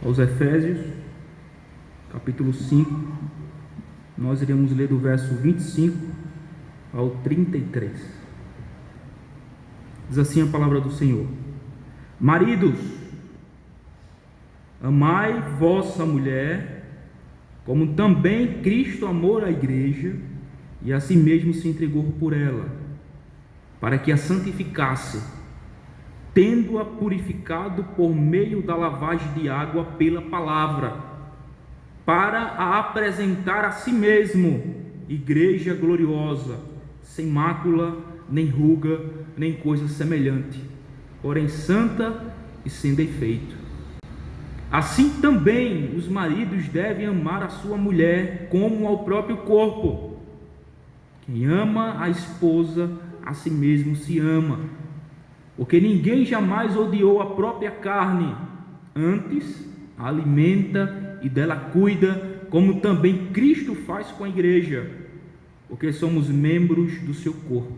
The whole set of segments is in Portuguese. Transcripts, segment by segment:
aos Efésios, capítulo 5. Nós iremos ler do verso 25 ao 33. Diz assim a palavra do Senhor: Maridos, amai vossa mulher, como também Cristo amou a igreja, e a si mesmo se entregou por ela, para que a santificasse, tendo-a purificado por meio da lavagem de água pela palavra, para a apresentar a si mesmo, igreja gloriosa, sem mácula, nem ruga, nem coisa semelhante, porém santa e sem defeito. Assim também os maridos devem amar a sua mulher como ao próprio corpo. Quem ama a esposa, a si mesmo se ama, porque ninguém jamais odiou a própria carne, antes a alimenta e dela cuida, como também Cristo faz com a igreja, porque somos membros do seu corpo.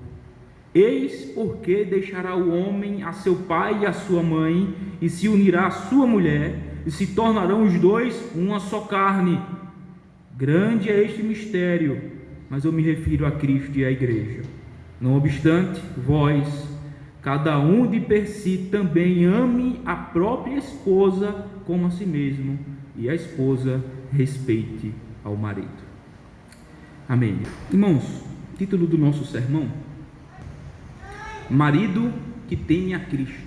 Eis porque deixará o homem a seu pai e a sua mãe, e se unirá à sua mulher, e se tornarão os dois uma só carne. Grande é este mistério, mas eu me refiro a Cristo e à igreja. Não obstante, vós, cada um de per si, também ame a própria esposa como a si mesmo, e a esposa respeite ao marido. Amém. Irmãos, título do nosso sermão: Marido que teme a Cristo.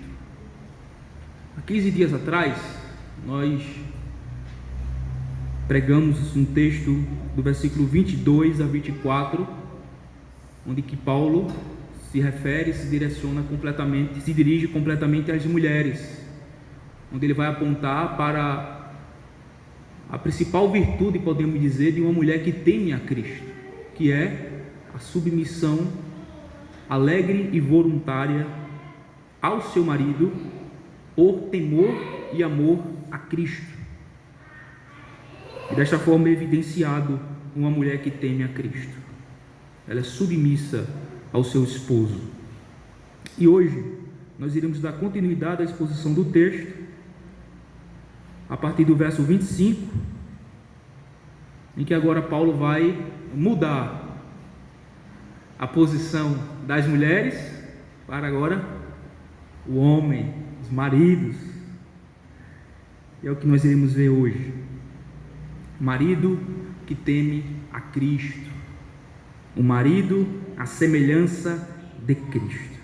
Há 15 dias atrás, nós pregamos um texto do versículo 22 a 24, onde que Paulo se refere, se dirige completamente às mulheres, onde ele vai apontar para a principal virtude, podemos dizer, de uma mulher que teme a Cristo, que é a submissão alegre e voluntária ao seu marido, por temor e amor a Cristo. E desta forma é evidenciado uma mulher que teme a Cristo. Ela é submissa ao seu esposo. E hoje nós iremos dar continuidade à exposição do texto, a partir do verso 25, em que agora Paulo vai mudar a posição das mulheres para agora o homem, os maridos. E é o que nós iremos ver hoje. Marido que teme a Cristo, o marido à semelhança de Cristo.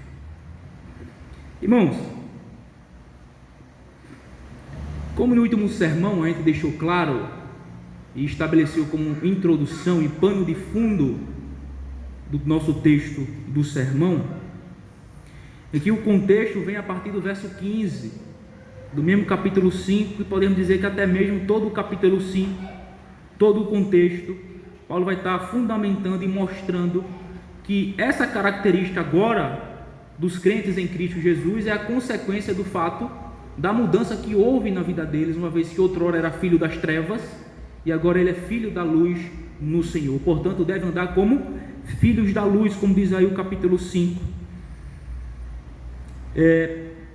Irmãos, como no último sermão a gente deixou claro e estabeleceu como introdução e pano de fundo do nosso texto do sermão, é que o contexto vem a partir do verso 15 do mesmo capítulo 5, e podemos dizer que até mesmo todo o capítulo 5, todo o contexto, Paulo vai estar fundamentando e mostrando que essa característica agora dos crentes em Cristo Jesus é a consequência do fato da mudança que houve na vida deles, uma vez que outrora era filho das trevas e agora ele é filho da luz no Senhor. Portanto, deve andar como filhos da luz, como diz aí o capítulo 5,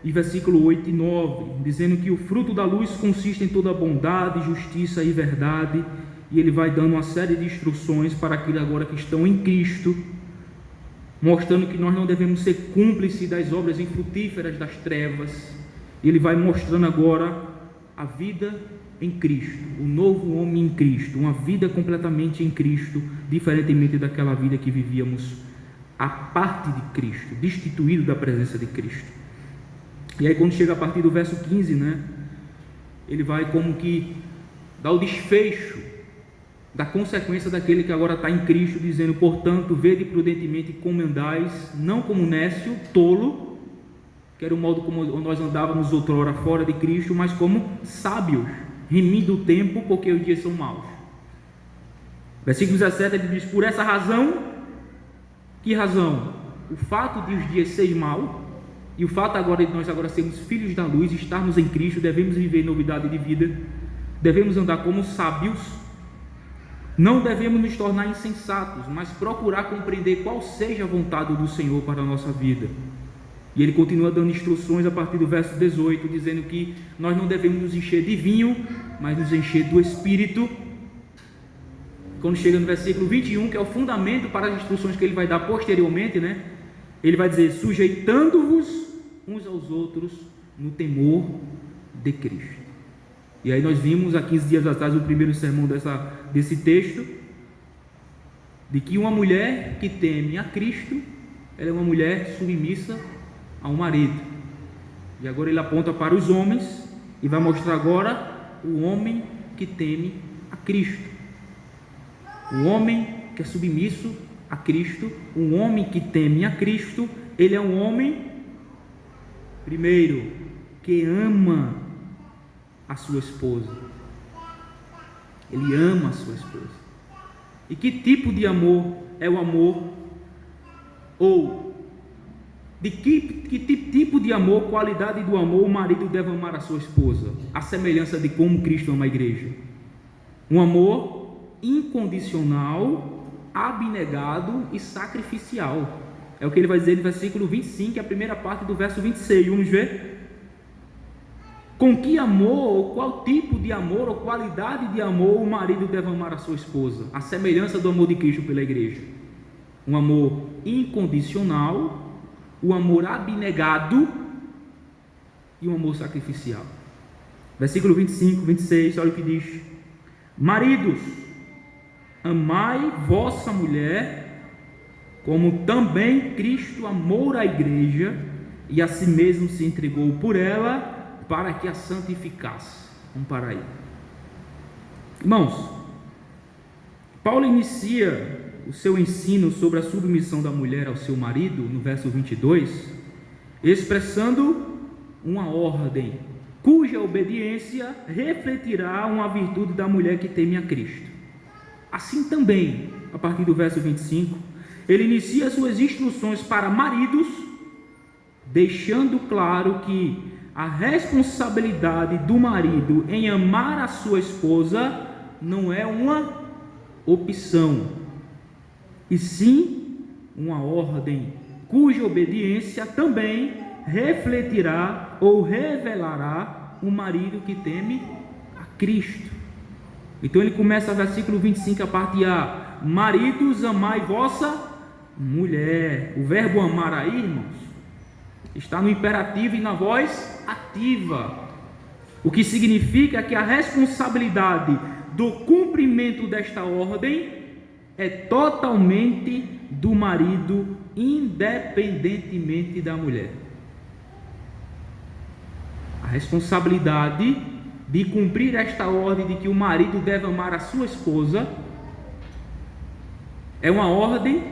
e versículo 8 e 9, dizendo que o fruto da luz consiste em toda bondade, justiça e verdade. E ele vai dando uma série de instruções para aqueles agora que estão em Cristo, mostrando que nós não devemos ser cúmplices das obras infrutíferas das trevas. E ele vai mostrando agora a vida em Cristo, o novo homem em Cristo, uma vida completamente em Cristo, diferentemente daquela vida que vivíamos à parte de Cristo, destituído da presença de Cristo. E aí quando chega a partir do verso 15, ele vai como que dar o desfecho da consequência daquele que agora está em Cristo, dizendo: portanto, vede prudentemente como andais, não como nécio, tolo, que era o modo como nós andávamos outrora fora de Cristo, mas como sábios, remindo o tempo, porque os dias são maus. Versículo 17, ele diz: por essa razão, que razão? O fato de os dias serem maus, e o fato agora de nós agora sermos filhos da luz, estarmos em Cristo, devemos viver em novidade de vida, devemos andar como sábios. Não devemos nos tornar insensatos, mas procurar compreender qual seja a vontade do Senhor para a nossa vida. E ele continua dando instruções a partir do verso 18, dizendo que nós não devemos nos encher de vinho, mas nos encher do Espírito. Quando chega no versículo 21, que é o fundamento para as instruções que ele vai dar posteriormente, né? Ele vai dizer: sujeitando-vos uns aos outros no temor de Cristo. E aí nós vimos há 15 dias atrás o primeiro sermão desse texto, de que uma mulher que teme a Cristo, ela é uma mulher submissa ao marido. E agora ele aponta para os homens e vai mostrar agora o homem que teme a Cristo. O homem que é submisso a Cristo, um homem que teme a Cristo, ele é um homem, primeiro, que ama a sua esposa. Ele ama a sua esposa. E que tipo de amor é o amor? Ou de que tipo de amor, qualidade do amor o marido deve amar a sua esposa? A semelhança de como Cristo ama a igreja. Um amor incondicional, abnegado e sacrificial. É o que ele vai dizer no versículo 25, a primeira parte do verso 26. Vamos ver? Com que amor, ou qual tipo de amor, ou qualidade de amor o marido deve amar a sua esposa? A semelhança do amor de Cristo pela igreja. Um amor incondicional, um amor abnegado e um amor sacrificial. Versículo 25, 26, olha o que diz: maridos, amai vossa mulher, como também Cristo amou a igreja e a si mesmo se entregou por ela, para que a santificasse. Vamos parar aí. Irmãos, Paulo inicia o seu ensino sobre a submissão da mulher ao seu marido, no verso 22, expressando uma ordem, cuja obediência refletirá uma virtude da mulher que teme a Cristo. Assim também, a partir do verso 25, ele inicia suas instruções para maridos, deixando claro que a responsabilidade do marido em amar a sua esposa não é uma opção, e sim uma ordem, cuja obediência também refletirá ou revelará um marido que teme a Cristo. Então ele começa o versículo 25, a parte A: maridos, amai vossa mulher. O verbo amar aí, irmãos, está no imperativo e na voz ativa, o que significa que a responsabilidade do cumprimento desta ordem é totalmente do marido, independentemente da mulher. A responsabilidade de cumprir esta ordem de que o marido deve amar a sua esposa é uma ordem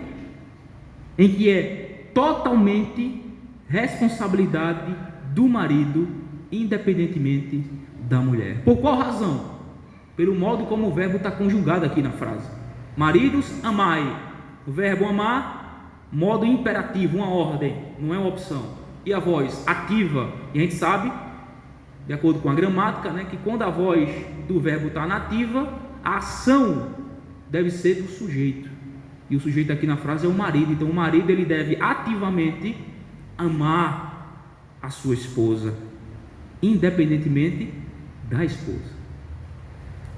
em que é totalmente responsabilidade do marido, independentemente da mulher. Por qual razão? Pelo modo como o verbo está conjugado aqui na frase. Maridos, amai. O verbo amar, modo imperativo, uma ordem, não é uma opção. E a voz ativa, e a gente sabe, de acordo com a gramática, né, que quando a voz do verbo está nativa, a ação deve ser do sujeito. E o sujeito aqui na frase é o marido. Então o marido ele deve ativamente amar a sua esposa, independentemente da esposa.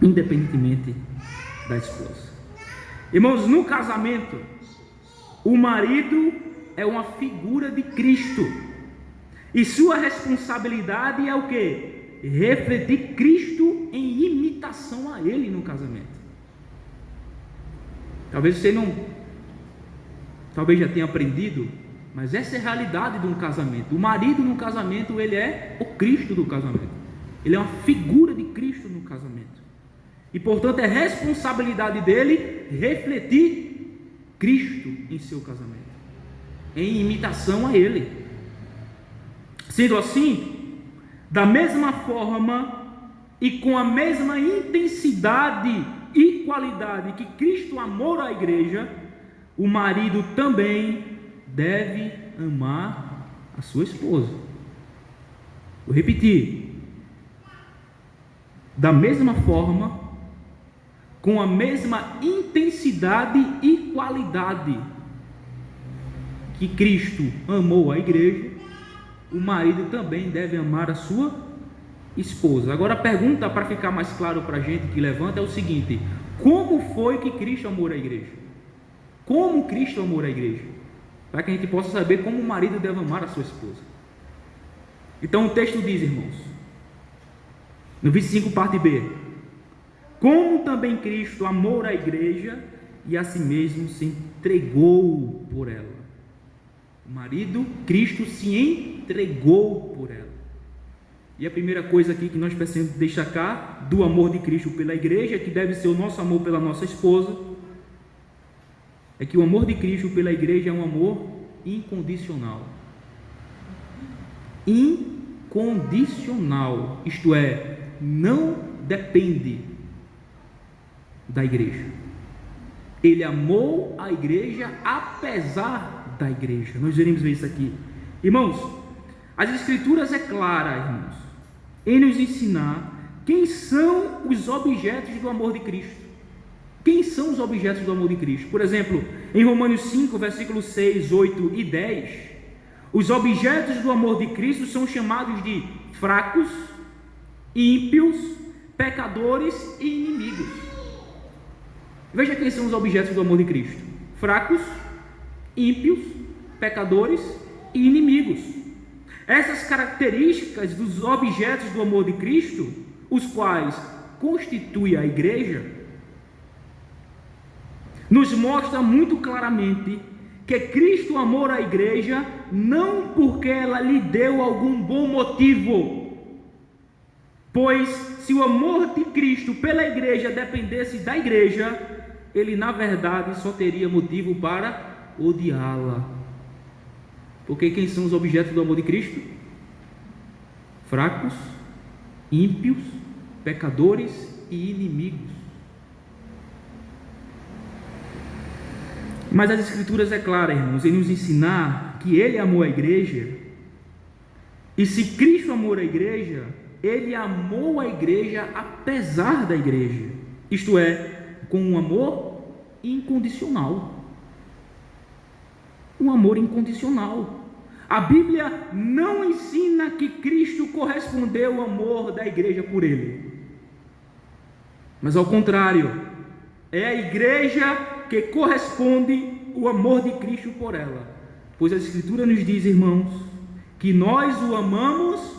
Independentemente da esposa. Irmãos, no casamento, o marido é uma figura de Cristo. E sua responsabilidade é o quê? Refletir Cristo em imitação a Ele no casamento. Talvez você talvez já tenha aprendido, mas essa é a realidade de um casamento. O marido no casamento, ele é o Cristo do casamento. Ele é uma figura de Cristo no casamento. E portanto é responsabilidade dele refletir Cristo em seu casamento, em imitação a Ele. Sendo assim, da mesma forma e com a mesma intensidade e qualidade que Cristo amou a igreja, o marido também deve amar a sua esposa. Vou repetir. Da mesma forma, com a mesma intensidade e qualidade que Cristo amou a igreja, o marido também deve amar a sua esposa. Agora a pergunta, para ficar mais claro para a gente que levanta, é o seguinte: como foi que Cristo amou a igreja? Como Cristo amou a igreja? Para que a gente possa saber como o marido deve amar a sua esposa. Então o texto diz, irmãos, no 25, parte B: como também Cristo amou a igreja e a si mesmo se entregou por ela. O marido, Cristo se entregou por ela. E a primeira coisa aqui que nós precisamos destacar do amor de Cristo pela igreja, que deve ser o nosso amor pela nossa esposa, é que o amor de Cristo pela igreja é um amor incondicional. Incondicional, isto é, não depende da igreja. Ele amou a igreja apesar da igreja. Nós iremos ver isso aqui. Irmãos, as escrituras é clara, irmãos, em nos ensinar quem são os objetos do amor de Cristo. Quem são os objetos do amor de Cristo? Por exemplo, em Romanos 5, versículos 6, 8 e 10, os objetos do amor de Cristo são chamados de fracos, ímpios, pecadores e inimigos. Veja quem são os objetos do amor de Cristo: fracos, ímpios, pecadores e inimigos. Essas características dos objetos do amor de Cristo, os quais constituem a igreja, nos mostra muito claramente que Cristo amou a igreja não porque ela lhe deu algum bom motivo, pois se o amor de Cristo pela igreja dependesse da igreja, ele na verdade só teria motivo para odiá-la. Porque quem são os objetos do amor de Cristo? Fracos, ímpios, pecadores e inimigos. Mas as escrituras é clara, irmãos, em nos ensinar que ele amou a igreja, e se Cristo amou a igreja, ele amou a igreja apesar da igreja, isto é, com um amor incondicional. Um amor incondicional. A Bíblia não ensina que Cristo correspondeu ao amor da igreja por ele, mas ao contrário, é a igreja que corresponde o amor de Cristo por ela, pois a Escritura nos diz, irmãos, que nós o amamos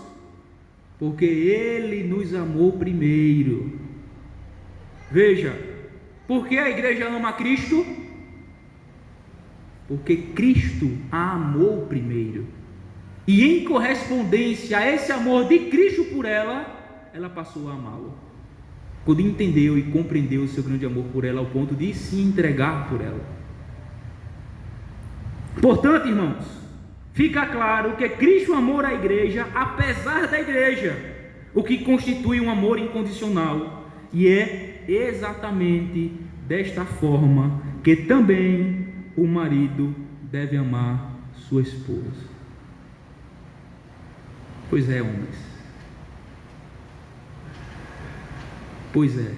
porque ele nos amou primeiro. Veja, por que a igreja ama a Cristo? Porque Cristo a amou primeiro, e em correspondência a esse amor de Cristo por ela, ela passou a amá-lo, quando entendeu e compreendeu o seu grande amor por ela, ao ponto de se entregar por ela. Portanto, irmãos, fica claro que Cristo amou a igreja apesar da igreja, o que constitui um amor incondicional, e é exatamente desta forma que também o marido deve amar sua esposa. Pois é, homens. Pois é.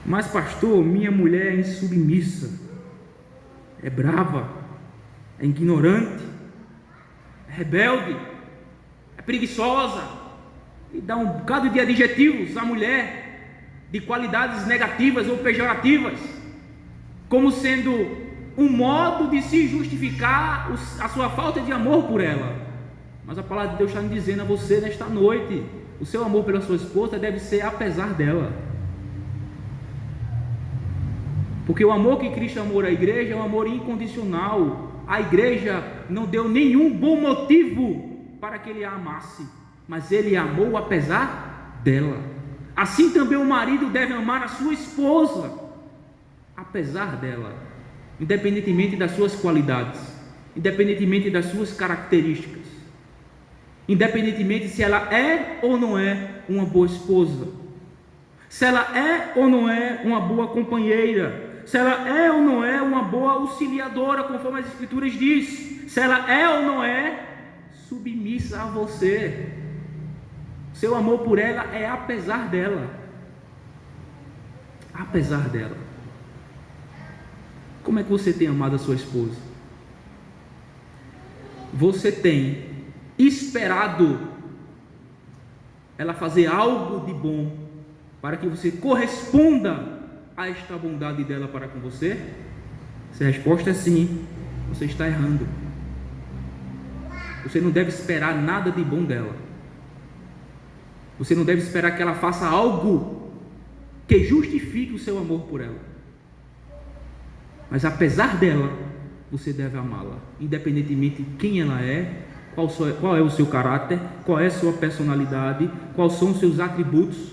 Mas pastor, minha mulher é insubmissa, é brava, é ignorante, é rebelde, é preguiçosa, e dá um bocado de adjetivos à mulher, de qualidades negativas ou pejorativas, como sendo um modo de se justificar a sua falta de amor por ela. Mas a palavra de Deus está me dizendo a você nesta noite: o seu amor pela sua esposa deve ser apesar dela, porque o amor que Cristo amou à igreja é um amor incondicional. A igreja não deu nenhum bom motivo para que ele a amasse, mas ele a amou apesar dela. Assim também o marido deve amar a sua esposa apesar dela, independentemente das suas qualidades, independentemente das suas características, independentemente se ela é ou não é uma boa esposa, se ela é ou não é uma boa companheira, se ela é ou não é uma boa auxiliadora, conforme as escrituras diz, se ela é ou não é submissa a você. Seu amor por ela é apesar dela. Apesar dela. Como é que você tem amado a sua esposa? você tem esperado ela fazer algo de bom para que você corresponda a esta bondade dela para com você? Se a resposta é sim, você está errando. Você não deve esperar nada de bom dela. Você não deve esperar que ela faça algo que justifique o seu amor por ela. Mas apesar dela, você deve amá-la, independentemente de quem ela é, qual é o seu caráter, qual é a sua personalidade, quais são os seus atributos,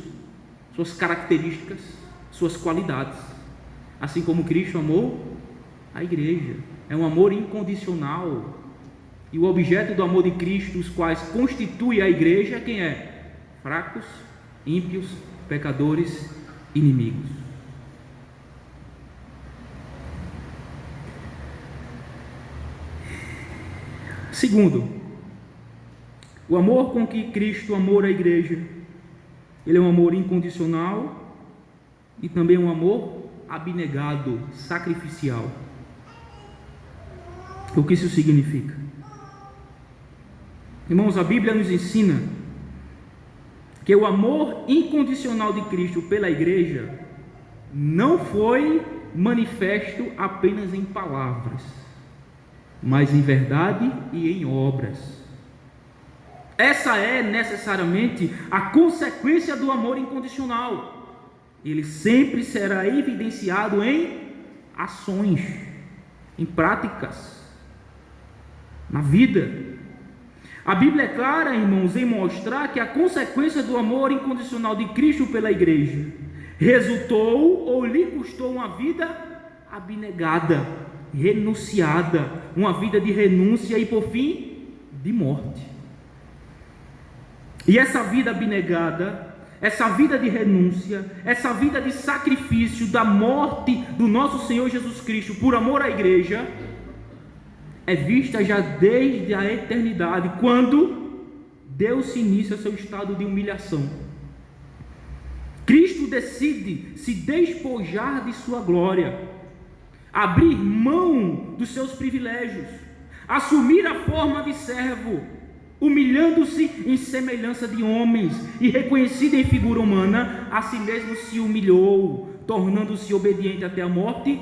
suas características, suas qualidades. Assim como Cristo amou a igreja. É um amor incondicional. E o objeto do amor de Cristo, os quais constitui a igreja, quem é? Fracos, ímpios, pecadores, inimigos. Segundo, o amor com que Cristo amou a igreja, ele é um amor incondicional e também um amor abnegado, sacrificial. O que isso significa? Irmãos, a Bíblia nos ensina que o amor incondicional de Cristo pela igreja não foi manifesto apenas em palavras, mas em verdade e em obras. Essa é necessariamente a consequência do amor incondicional. Ele sempre será evidenciado em ações, em práticas, na vida. A Bíblia é clara, irmãos, em mostrar que a consequência do amor incondicional de Cristo pela igreja resultou ou lhe custou uma vida abnegada, renunciada, uma vida de renúncia e, por fim, de morte. E essa vida abnegada, essa vida de renúncia, essa vida de sacrifício da morte do nosso Senhor Jesus Cristo por amor à igreja, é vista já desde a eternidade, quando Deus se inicia seu estado de humilhação. Cristo decide se despojar de sua glória, abrir mão dos seus privilégios, assumir a forma de servo, humilhando-se em semelhança de homens e reconhecido em figura humana, a si mesmo se humilhou, tornando-se obediente até a morte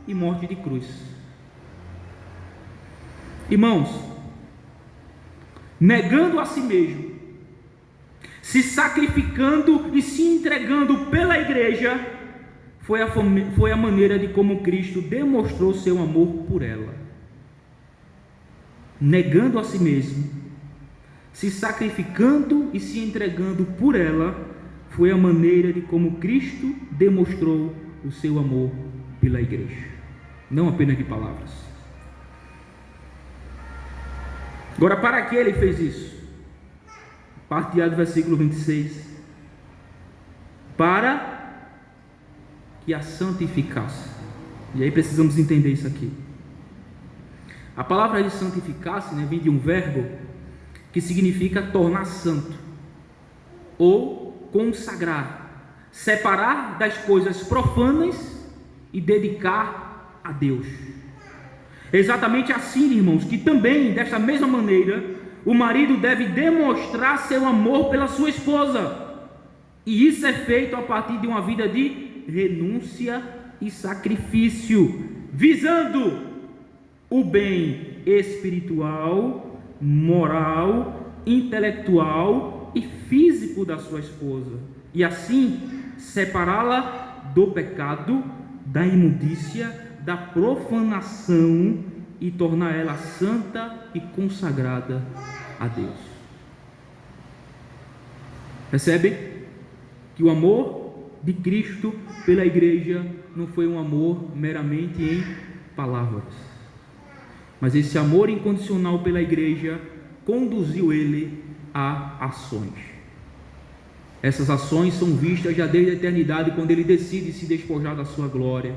e morte de cruz. Irmãos, negando a si mesmo, se sacrificando e se entregando pela igreja, foi a maneira de como Cristo demonstrou seu amor por ela. Negando a si mesmo, se sacrificando e se entregando por ela, foi a maneira de como Cristo demonstrou o seu amor pela igreja, não apenas de palavras. Agora, para que ele fez isso? Parte A do versículo 26. Para que a santificasse. E aí precisamos entender isso aqui. A palavra de santificasse, vem de um verbo que significa tornar santo, ou consagrar, separar das coisas profanas e dedicar a Deus. É exatamente assim, irmãos, que também, desta mesma maneira, o marido deve demonstrar seu amor pela sua esposa. E isso é feito a partir de uma vida de renúncia e sacrifício, visando o bem espiritual, moral, intelectual e físico da sua esposa. E assim, separá-la do pecado, da imundícia, da profanação e tornar ela santa e consagrada a Deus. Percebe que o amor de Cristo pela igreja não foi um amor meramente em palavras, mas esse amor incondicional pela igreja conduziu ele a ações. Essas ações são vistas já desde a eternidade, quando ele decide se despojar da sua glória,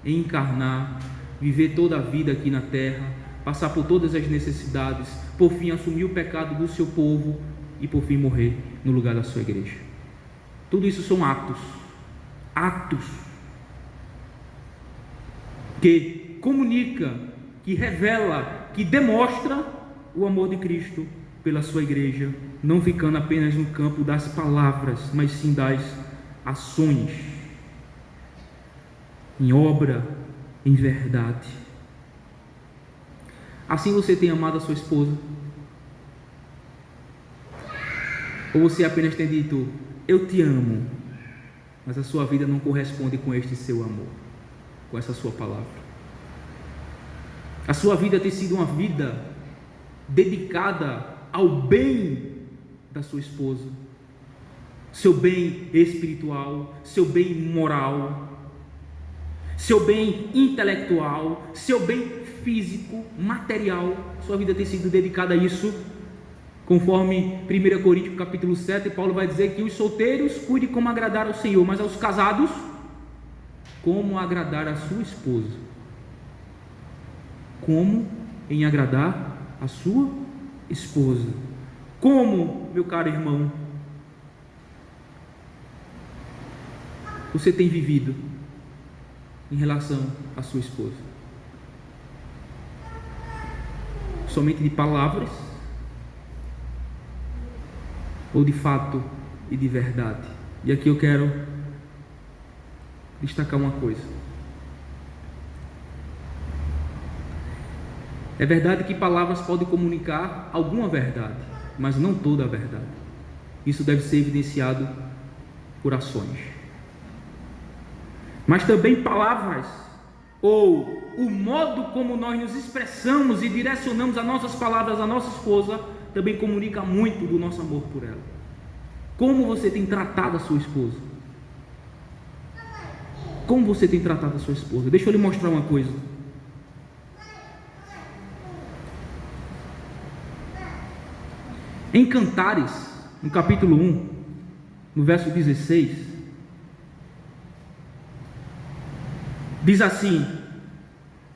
encarnar, viver toda a vida aqui na terra, passar por todas as necessidades, por fim assumir o pecado do seu povo e por fim morrer no lugar da sua igreja. Tudo isso são atos que comunica, que revela, que demonstra o amor de Cristo pela sua igreja, não ficando apenas no campo das palavras, mas sim das ações, em obra, em verdade. Assim você tem amado a sua esposa? Ou você apenas tem dito, eu te amo, mas a sua vida não corresponde com este seu amor, com essa sua palavra? A sua vida tem sido uma vida dedicada ao bem da sua esposa, seu bem espiritual, seu bem moral, seu bem intelectual, seu bem físico, material. Sua vida tem sido dedicada a isso? Conforme 1 Coríntios capítulo 7, Paulo vai dizer que os solteiros cuidem como agradar ao Senhor, mas aos casados, como agradar a sua esposa. Como em agradar a sua esposa. Como, meu caro irmão, você tem vivido em relação à sua esposa? Somente de palavras? Ou de fato e de verdade? E aqui eu quero destacar uma coisa. É verdade que palavras podem comunicar alguma verdade, mas não toda a verdade. Isso deve ser evidenciado por ações. Mas também palavras, ou o modo como nós nos expressamos e direcionamos as nossas palavras à nossa esposa, também comunica muito do nosso amor por ela. Como você tem tratado a sua esposa? Como você tem tratado a sua esposa? Deixa eu lhe mostrar uma coisa. Em Cantares, no capítulo 1, no verso 16, diz assim: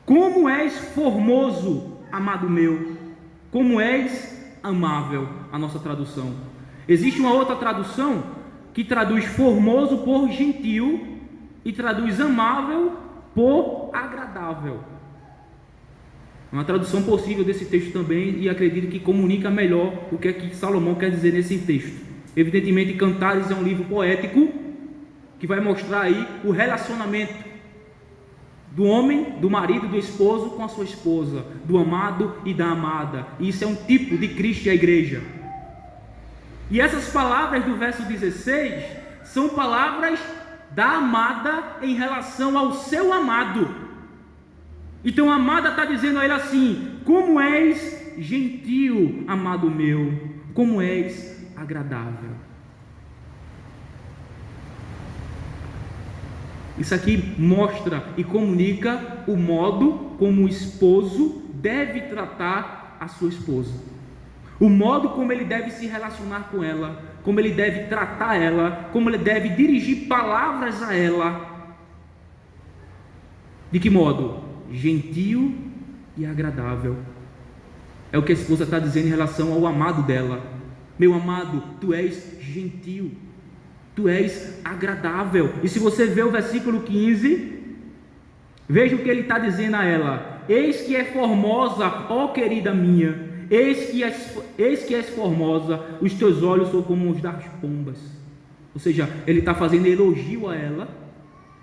como és formoso, amado meu, como és amável, a nossa tradução. Existe uma outra tradução que traduz formoso por gentil e traduz amável por agradável. Uma tradução possível desse texto também, e acredito que comunica melhor o que é que Salomão quer dizer nesse texto. Evidentemente, Cantares é um livro poético que vai mostrar aí o relacionamento do homem, do marido, do esposo com a sua esposa, do amado e da amada. E isso é um tipo de Cristo e a igreja. E essas palavras do verso 16 são palavras da amada em relação ao seu amado. Então a amada está dizendo a ele assim: como és gentil, amado meu, como és agradável. Isso aqui mostra e comunica o modo como o esposo deve tratar a sua esposa, o modo como ele deve se relacionar com ela, como ele deve tratar ela, como ele deve dirigir palavras a ela. De que modo? Gentil e agradável. É o que a esposa está dizendo em relação ao amado dela: meu amado, tu és gentil, tu és agradável. E se você ver o versículo 15, veja o que ele está dizendo a ela: eis que é formosa, ó querida minha, eis que és formosa, os teus olhos são como os das pombas. Ou seja, ele está fazendo elogio a ela.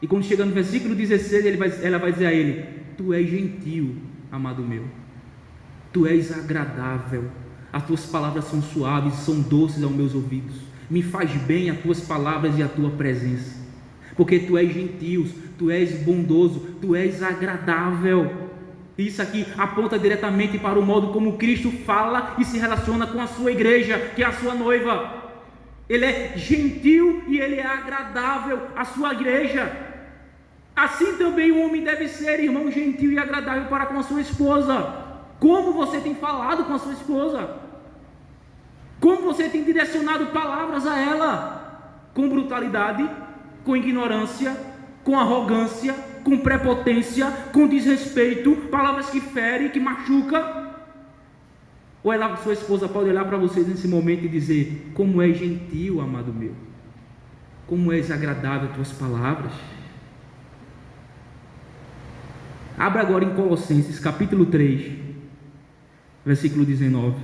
E quando chega no versículo 16, ela vai dizer a ele: tu és gentil, amado meu, tu és agradável, as tuas palavras são suaves, são doces aos meus ouvidos, me faz bem as tuas palavras e a tua presença, porque tu és gentil, tu és bondoso, tu és agradável. Isso aqui aponta diretamente para o modo como Cristo fala e se relaciona com a sua igreja, que é a sua noiva. Ele é gentil e ele é agradável à sua igreja. Assim também o homem deve ser, irmão, gentil e agradável para com a sua esposa. Como você tem falado com a sua esposa? Como você tem direcionado palavras a ela? Com brutalidade, com ignorância, com arrogância, com prepotência, com desrespeito, palavras que ferem, que machucam? Ou ela, sua esposa, pode olhar para vocês nesse momento e dizer: como é gentil, amado meu, como és agradável as tuas palavras. Abra agora em Colossenses capítulo 3, versículo 19.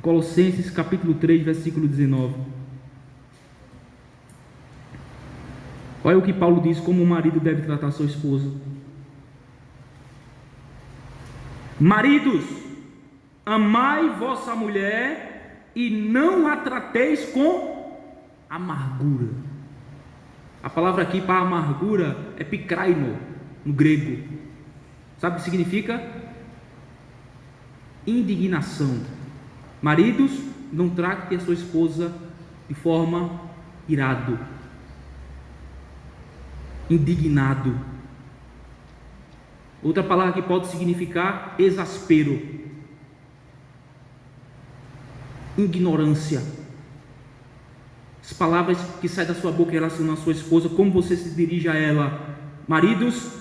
Colossenses capítulo 3, versículo 19. Olha o que Paulo diz, como o marido deve tratar sua esposa. Maridos, amai vossa mulher e não a trateis com amargura. A palavra aqui para amargura é pikraino, no grego. Sabe o que significa? Indignação. Maridos, não trate a sua esposa de forma irado, indignado. Outra palavra que pode significar exaspero, ignorância. As palavras que saem da sua boca em relação à sua esposa, como você se dirige a ela. Maridos,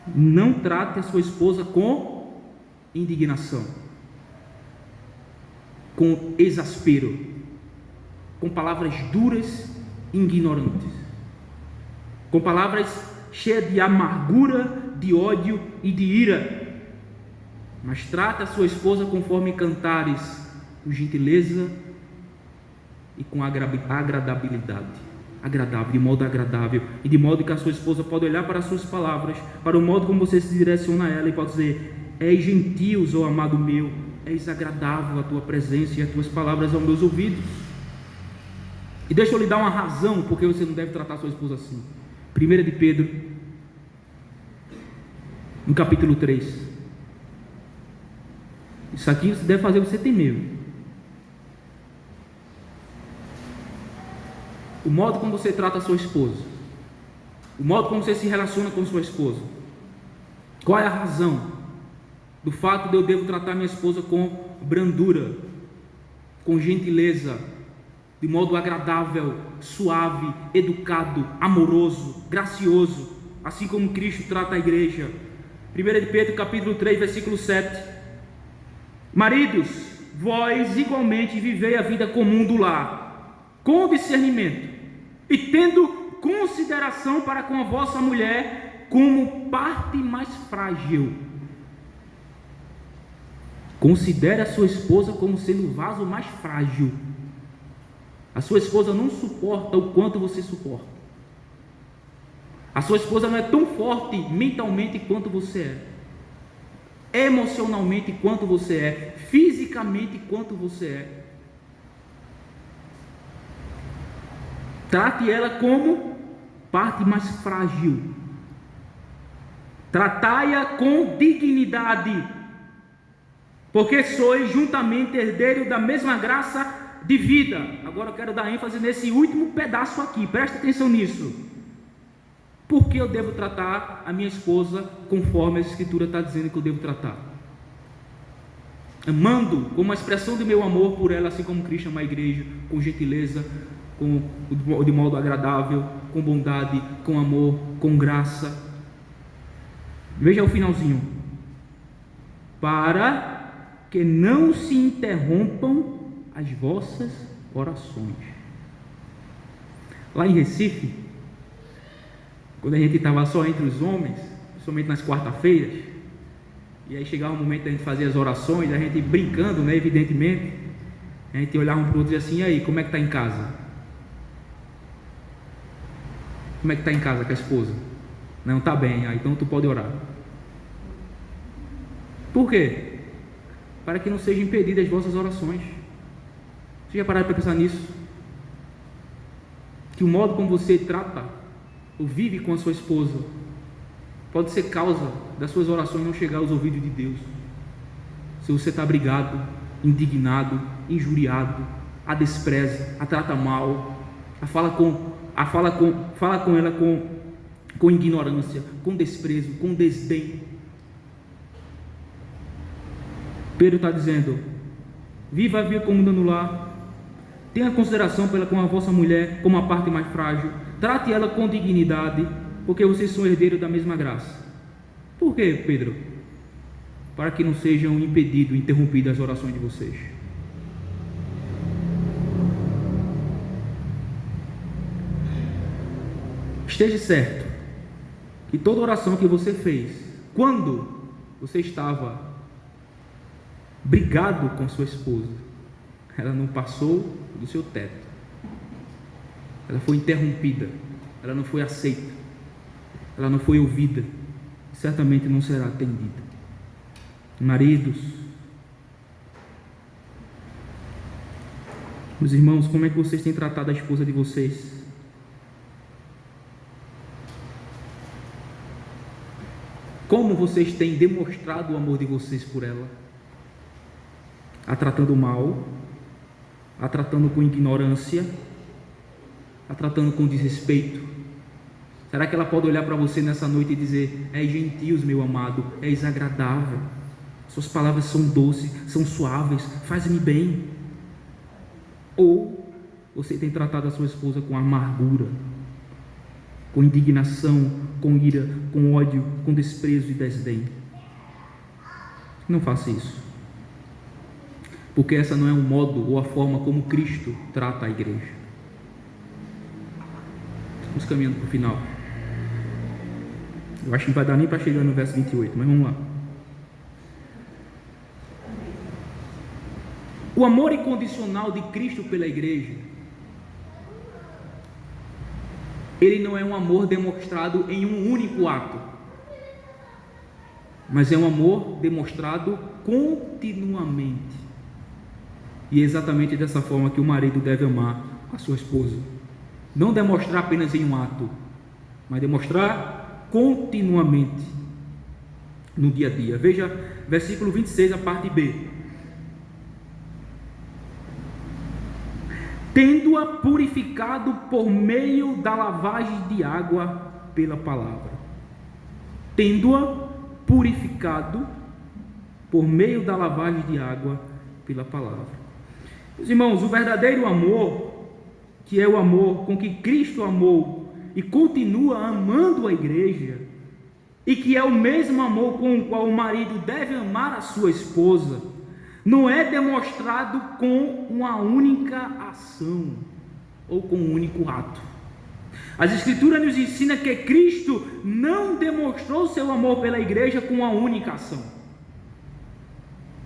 não trate a sua esposa com indignação, com exaspero, com palavras duras e ignorantes, com palavras cheias de amargura, de ódio e de ira. Mas trata a sua esposa conforme cantares, com gentileza e com agradabilidade, agradável, de modo agradável, e de modo que a sua esposa pode olhar para as suas palavras, para o modo como você se direciona a ela e pode dizer: és gentil, ó amado meu, és agradável a tua presença e as tuas palavras aos meus ouvidos. E deixa eu lhe dar uma razão porque você não deve tratar a sua esposa assim. 1 de Pedro, no capítulo 3. Isso aqui você deve fazer você temer. O modo como você trata a sua esposa, o modo como você se relaciona com sua esposa. Qual é a razão do fato de eu devo tratar minha esposa com brandura, com gentileza, de modo agradável, suave, educado, amoroso, gracioso, assim como Cristo trata a igreja? 1 de Pedro capítulo 3, versículo 7. Maridos, vós igualmente vivei a vida comum do lar, com discernimento, e tendo consideração para com a vossa mulher como parte mais frágil. Considere a sua esposa como sendo o vaso mais frágil. A sua esposa não suporta o quanto você suporta. A sua esposa não é tão forte mentalmente quanto você é, emocionalmente quanto você é, fisicamente quanto você é. Trate ela como parte mais frágil. Tratai-a com dignidade, porque sois juntamente herdeiro da mesma graça de vida. Agora eu quero dar ênfase nesse último pedaço aqui, presta atenção nisso. Por que eu devo tratar a minha esposa conforme a Escritura está dizendo que eu devo tratar? Amando, como uma expressão do meu amor por ela, assim como Cristo ama a igreja, com gentileza, de modo agradável, com bondade, com amor, com graça. Veja o finalzinho. Para que não se interrompam as vossas orações. Lá em Recife, quando a gente estava só entre os homens, somente nas quarta-feiras, e aí chegava o momento da gente fazer as orações, a gente brincando, né, evidentemente, a gente olhava um para o outro e dizia assim: e aí, como é que está em casa? Como é que está em casa com a esposa? Não, está bem, então tu pode orar. Por quê? Para que não sejam impedidas as vossas orações. Você já pararam para pensar nisso? Que o modo como você trata ou vive com a sua esposa pode ser causa das suas orações não chegar aos ouvidos de Deus. Se você está brigado, indignado, injuriado, a despreza, a trata mal, fala com ela com ignorância, com desprezo, com desdém. Pedro está dizendo: viva a vida comum no lar, tenha consideração com a vossa mulher como a parte mais frágil, trate ela com dignidade, porque vocês são herdeiros da mesma graça. Por quê, Pedro? Para que não sejam impedidas, interrompidas as orações de vocês. Esteja certo que toda oração que você fez, quando você estava brigado com sua esposa, ela não passou do seu teto, ela foi interrompida, ela não foi aceita, ela não foi ouvida, certamente não será atendida. Maridos, meus irmãos, como é que vocês têm tratado a esposa de vocês? Como vocês têm demonstrado o amor de vocês por ela? A tratando mal, a tratando com ignorância, a tratando com desrespeito? Será que ela pode olhar para você nessa noite e dizer: és gentios, meu amado, és agradável, suas palavras são doces, são suaves, faz-me bem? Ou você tem tratado a sua esposa com amargura, com indignação, com ira, com ódio, com desprezo e desdém? Não faça isso, porque essa não é o modo ou a forma como Cristo trata a igreja. Estamos caminhando para o final. Eu acho que não vai dar nem para chegar no verso 28, mas vamos lá. O amor incondicional de Cristo pela igreja, ele não é um amor demonstrado em um único ato, mas é um amor demonstrado continuamente. E é exatamente dessa forma que o marido deve amar a sua esposa. Não demonstrar apenas em um ato, mas demonstrar continuamente no dia a dia. Veja versículo 26, a parte B. Tendo-a purificado por meio da lavagem de água pela palavra. Tendo-a purificado por meio da lavagem de água pela palavra. Meus irmãos, o verdadeiro amor, que é o amor com que Cristo amou e continua amando a igreja, e que é o mesmo amor com o qual o marido deve amar a sua esposa, não é demonstrado com uma única ação ou com um único ato. As Escrituras nos ensinam que Cristo não demonstrou seu amor pela igreja com uma única ação.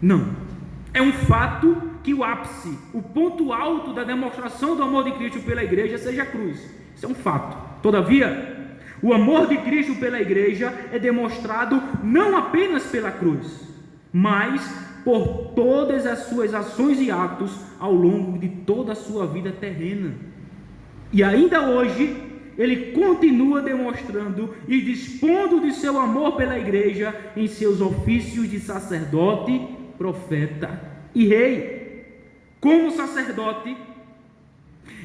Não. É um fato que o ápice, o ponto alto da demonstração do amor de Cristo pela igreja seja a cruz. Isso é um fato. Todavia, o amor de Cristo pela igreja é demonstrado não apenas pela cruz, mas por todas as suas ações e atos ao longo de toda a sua vida terrena. E ainda hoje, ele continua demonstrando e dispondo de seu amor pela igreja em seus ofícios de sacerdote, profeta e rei. Como sacerdote,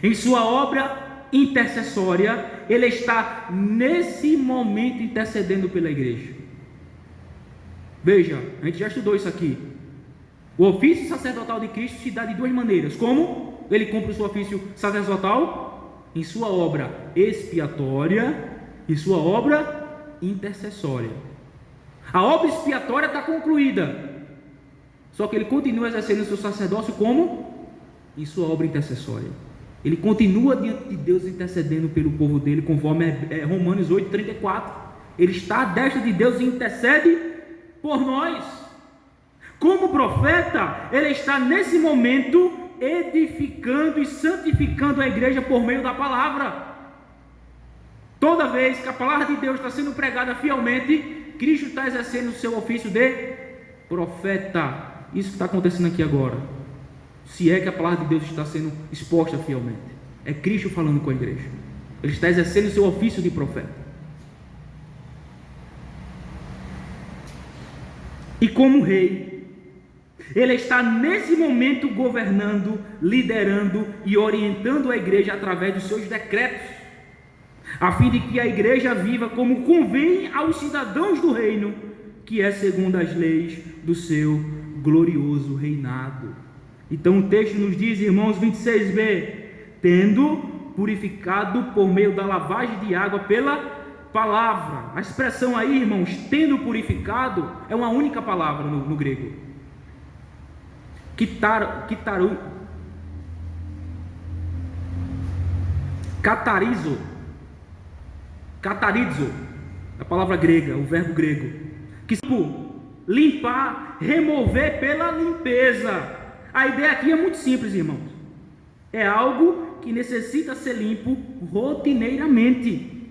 em sua obra intercessória, ele está nesse momento intercedendo pela igreja. Veja, a gente já estudou isso aqui. O ofício sacerdotal de Cristo se dá de duas maneiras. Como ele cumpre o seu ofício sacerdotal? Em sua obra expiatória e sua obra intercessória. A obra expiatória está concluída, só que ele continua exercendo o seu sacerdócio como? Em sua obra intercessória. Ele continua diante de Deus intercedendo pelo povo dele, conforme Romanos 8:34. Ele está à destra de Deus e intercede por nós. Como profeta, ele está nesse momento edificando e santificando a igreja por meio da palavra. Toda vez que a palavra de Deus está sendo pregada fielmente, Cristo está exercendo o seu ofício de profeta. Isso que está acontecendo aqui agora, se é que a palavra de Deus está sendo exposta fielmente, é Cristo falando com a igreja. Ele está exercendo o seu ofício de profeta. E como rei, ele está nesse momento governando, liderando e orientando a igreja através dos seus decretos, a fim de que a igreja viva como convém aos cidadãos do reino, que é segundo as leis do seu glorioso reinado. Então o texto nos diz, irmãos, 26b, tendo purificado por meio da lavagem de água pela palavra. A expressão aí, irmãos, tendo purificado, é uma única palavra no grego. Catarizo, a palavra grega, o verbo grego, que limpar, remover pela limpeza. A ideia aqui é muito simples, irmãos. É algo que necessita ser limpo rotineiramente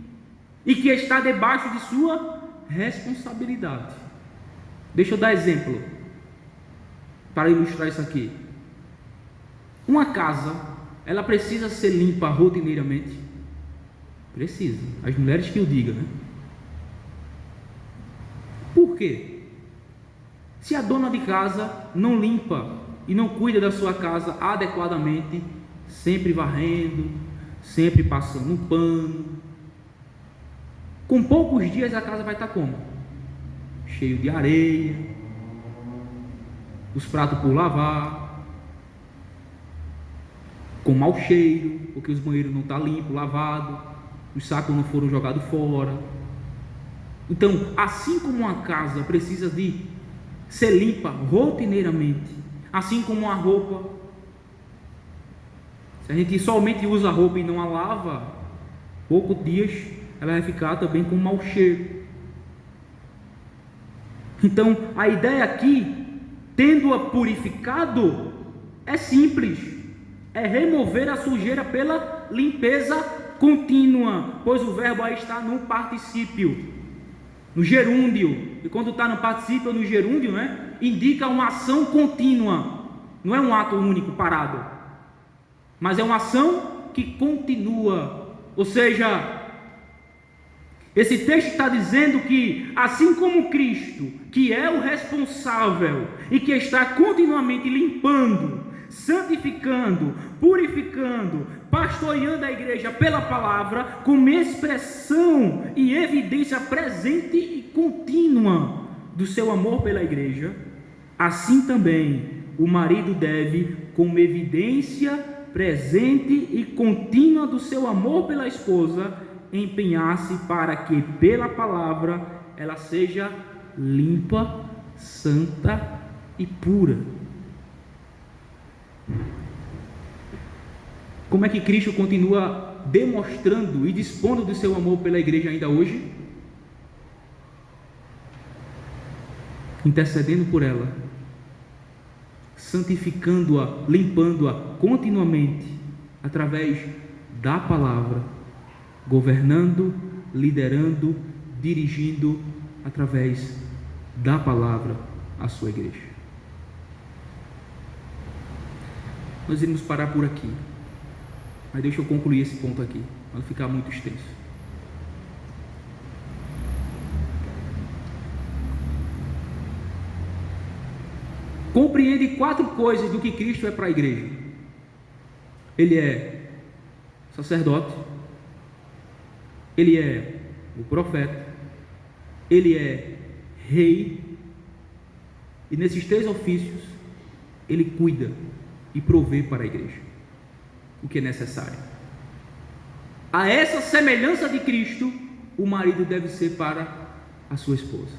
e que está debaixo de sua responsabilidade. Deixa eu dar exemplo para ilustrar isso aqui. Uma casa, ela precisa ser limpa rotineiramente? Precisa. As mulheres que o digam, né? Por quê? Se a dona de casa não limpa e não cuida da sua casa adequadamente, sempre varrendo, sempre passando um pano, com poucos dias a casa vai estar como? Cheio de areia, os pratos por lavar, com mau cheiro, porque os banheiros não estão limpos, lavados, os sacos não foram jogados fora. Então, assim como uma casa precisa de ser limpa rotineiramente, assim como uma roupa, se a gente somente usa a roupa e não a lava, poucos dias ela vai ficar também com mau cheiro. Então, a ideia aqui, tendo-a purificado, é simples, é remover a sujeira pela limpeza contínua, pois o verbo aí está no particípio, no gerúndio, e quando está no particípio ou no gerúndio, né, indica uma ação contínua, não é um ato único parado, mas é uma ação que continua. Ou seja, esse texto está dizendo que, assim como Cristo, que é o responsável e que está continuamente limpando, santificando, purificando, pastoreando a igreja pela palavra, com expressão e evidência presente e contínua do seu amor pela igreja, assim também o marido deve, como evidência presente e contínua do seu amor pela esposa, empenhar-se para que pela palavra ela seja limpa, santa e pura. Como é que Cristo continua demonstrando e dispondo do seu amor pela igreja ainda hoje? Intercedendo por ela, santificando-a, limpando-a continuamente através da palavra, governando, liderando, dirigindo através da palavra a sua igreja. Nós iremos parar por aqui, mas deixa eu concluir esse ponto aqui, para não ficar muito extenso. Compreende 4 coisas do que Cristo é para a igreja. Ele é sacerdote, ele é o profeta, ele é rei, e nesses 3 ofícios ele cuida e provê para a igreja o que é necessário. A essa semelhança de Cristo, o marido deve ser para a sua esposa.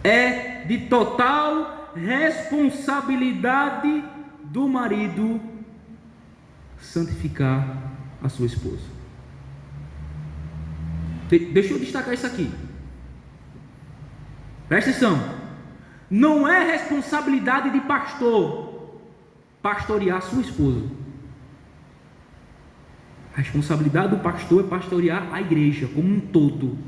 É de total responsabilidade do marido santificar a sua esposa. Deixa eu destacar isso aqui. Presta atenção. Não é responsabilidade de pastor pastorear sua esposa. A responsabilidade do pastor é pastorear a igreja como um todo.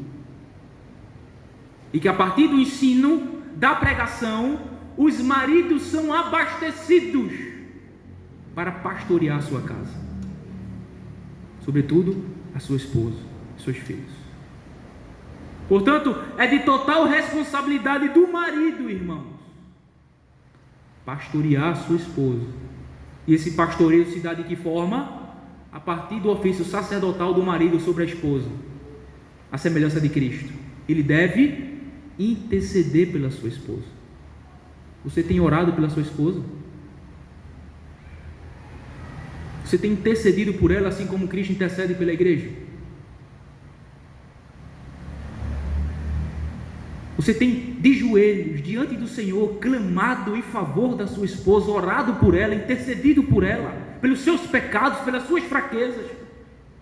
E que a partir do ensino, da pregação, os maridos são abastecidos para pastorear a sua casa, sobretudo a sua esposa, seus filhos. Portanto, é de total responsabilidade do marido, irmãos, pastorear a sua esposa. E esse pastoreio se dá de que forma? A partir do ofício sacerdotal do marido sobre a esposa, a semelhança de Cristo. Ele deve interceder pela sua esposa. Você tem orado pela sua esposa? Você tem intercedido por ela assim como Cristo intercede pela igreja? Você tem de joelhos diante do Senhor clamado em favor da sua esposa, orado por ela, intercedido por ela, pelos seus pecados, pelas suas fraquezas,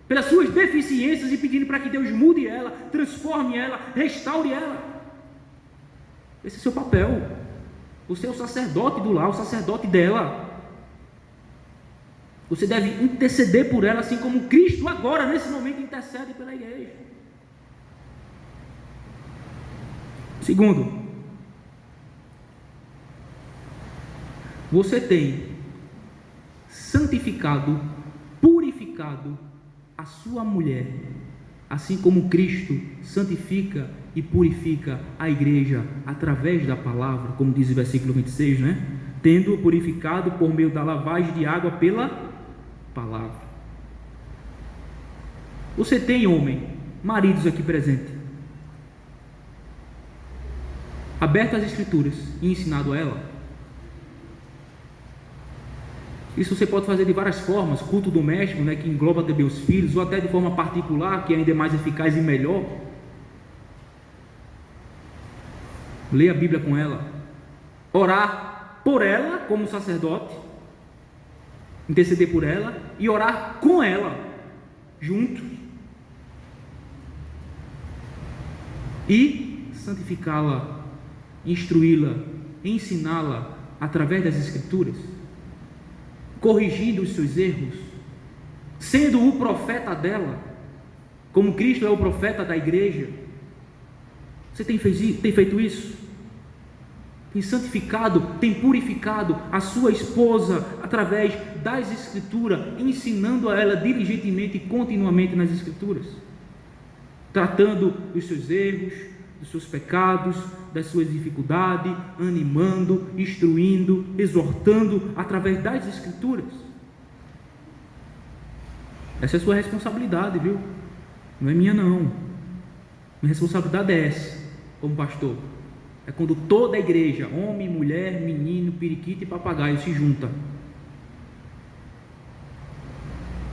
pelas suas deficiências, e pedindo para que Deus mude ela, transforme ela, restaure ela? Esse é o seu papel. Você é o sacerdote do lar, o sacerdote dela. Você deve interceder por ela, assim como Cristo agora, nesse momento, intercede pela igreja. Segundo, você tem santificado, purificado a sua mulher, assim como Cristo santifica e purifica a igreja através da palavra, como diz o versículo 26, né? Tendo-o purificado por meio da lavagem de água pela palavra. Você tem, homem, maridos aqui presentes, aberto as escrituras e ensinado a ela? Isso você pode fazer de várias formas, culto doméstico, né, que engloba também os filhos, ou até de forma particular, que ainda é mais eficaz e melhor. Ler a Bíblia com ela, orar por ela como sacerdote, interceder por ela e orar com ela, juntos, e santificá-la, instruí-la, ensiná-la através das Escrituras, corrigindo os seus erros, sendo o profeta dela, como Cristo é o profeta da igreja. Você tem feito isso? Tem santificado, tem purificado a sua esposa através das Escrituras, ensinando a ela diligentemente e continuamente nas Escrituras, tratando dos seus erros, dos seus pecados, das suas dificuldades, animando, instruindo, exortando através das Escrituras. Essa é a sua responsabilidade, viu? Não é minha não. Minha responsabilidade é essa, como pastor. É quando toda a igreja, homem, mulher, menino, periquito e papagaio se junta.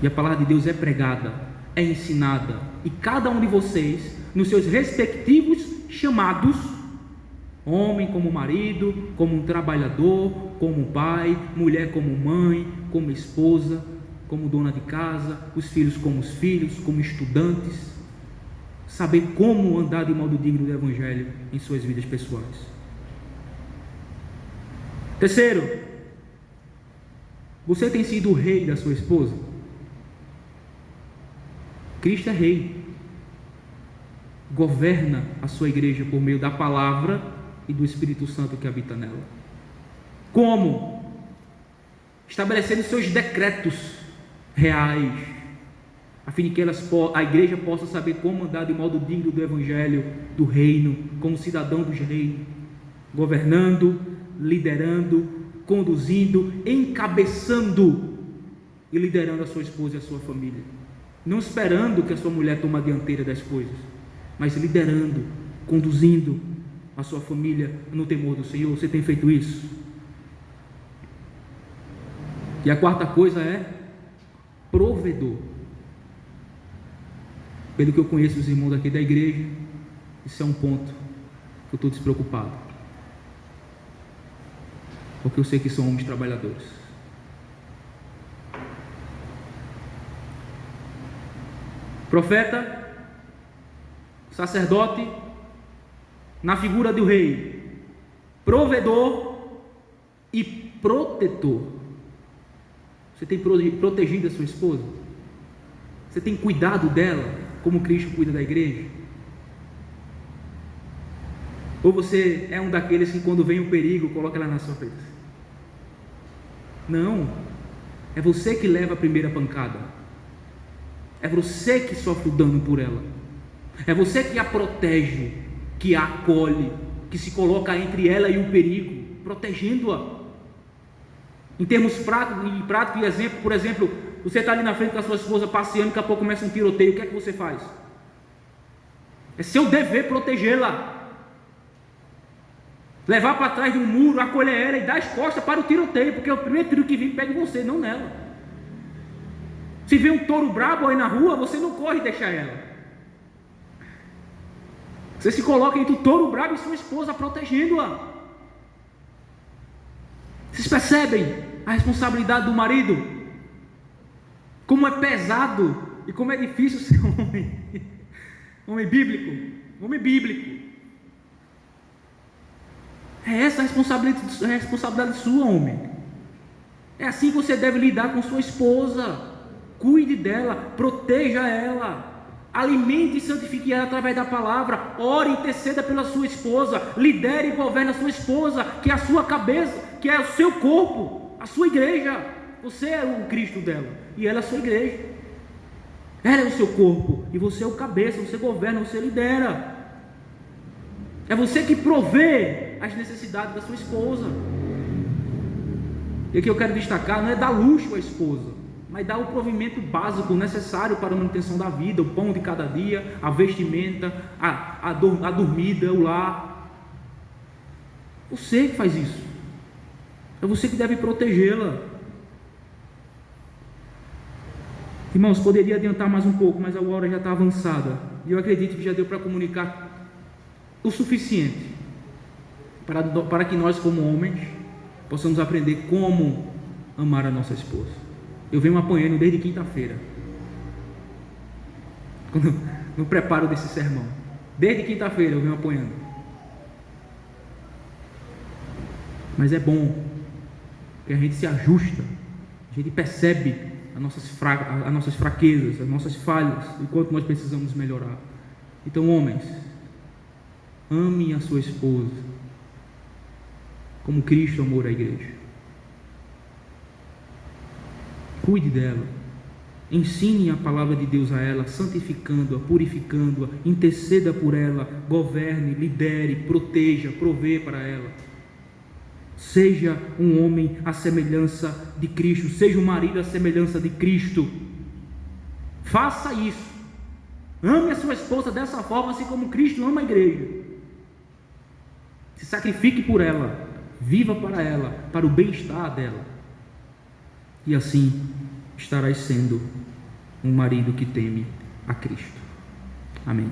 E a palavra de Deus é pregada, é ensinada. E cada um de vocês, nos seus respectivos chamados, homem como marido, como um trabalhador, como pai, mulher como mãe, como esposa, como dona de casa, os filhos como os filhos, como estudantes, saber como andar de modo digno do Evangelho em suas vidas pessoais. Terceiro, você tem sido o rei da sua esposa? Cristo é rei, governa a sua igreja por meio da palavra e do Espírito Santo que habita nela. Como? Estabelecendo seus decretos reais, a fim de que a igreja possa saber como andar de modo digno do Evangelho, do reino, como cidadão dos reinos, governando, liderando, conduzindo, encabeçando e liderando a sua esposa e a sua família, não esperando que a sua mulher tome a dianteira das coisas, mas liderando, conduzindo a sua família no temor do Senhor. Você tem feito isso? E a quarta coisa é provedor. Pelo que eu conheço os irmãos aqui da igreja, isso é um ponto que eu estou despreocupado, porque eu sei que são homens trabalhadores. Profeta, sacerdote, na figura do rei, provedor e protetor. Você tem protegido a sua esposa? Você tem cuidado dela como Cristo cuida da igreja? Ou você é um daqueles que quando vem o perigo, coloca ela na sua frente? Não, é você que leva a primeira pancada, é você que sofre o dano por ela, é você que a protege, que a acolhe, que se coloca entre ela e o perigo, protegendo-a. Em termos práticos e exemplo, por exemplo, você está ali na frente com a sua esposa passeando, daqui a pouco começa um tiroteio, o que é que você faz? É seu dever protegê-la, levar para trás de um muro, acolher ela e dar as costas para o tiroteio, porque o primeiro tiro que vir pega em você, não nela. Se vê um touro brabo aí na rua, você não corre e deixa ela, você se coloca entre o touro brabo e sua esposa, protegendo-a. Vocês percebem a responsabilidade do marido? Como é pesado e como é difícil ser homem bíblico, homem bíblico. É essa a responsabilidade sua, homem. É assim que você deve lidar com sua esposa. Cuide dela, proteja ela, alimente e santifique ela através da palavra. Ore e interceda pela sua esposa. Lidere e governe a sua esposa, que é a sua cabeça, que é o seu corpo, a sua igreja. Você é o Cristo dela e ela é a sua igreja. Ela é o seu corpo e você é o cabeça, você governa, você lidera. É você que provê as necessidades da sua esposa. E aqui eu quero destacar, não é dar luxo à esposa, mas dar o provimento básico necessário para a manutenção da vida, o pão de cada dia, a vestimenta, a dormida, o lar. Você que faz isso. É você que deve protegê-la. Irmãos, poderia adiantar mais um pouco, mas a hora já está avançada. E eu acredito que já deu para comunicar o suficiente para que nós, como homens, possamos aprender como amar a nossa esposa. Eu venho apanhando desde quinta-feira, no preparo desse sermão. Desde quinta-feira eu venho apanhando. Mas é bom que a gente se ajusta, a gente percebe as nossas fraquezas, as nossas falhas, e quanto nós precisamos melhorar. Então, homens, ame a sua esposa como Cristo amou a igreja. Cuide dela, ensine a palavra de Deus a ela, santificando-a, purificando-a, interceda por ela, governe, lidere, proteja, provê para ela. Seja um homem à semelhança de Cristo, seja um marido à semelhança de Cristo. Faça isso. Ame a sua esposa dessa forma, assim como Cristo ama a igreja. Se sacrifique por ela, viva para ela, para o bem-estar dela. E assim estarás sendo um marido que teme a Cristo. Amém.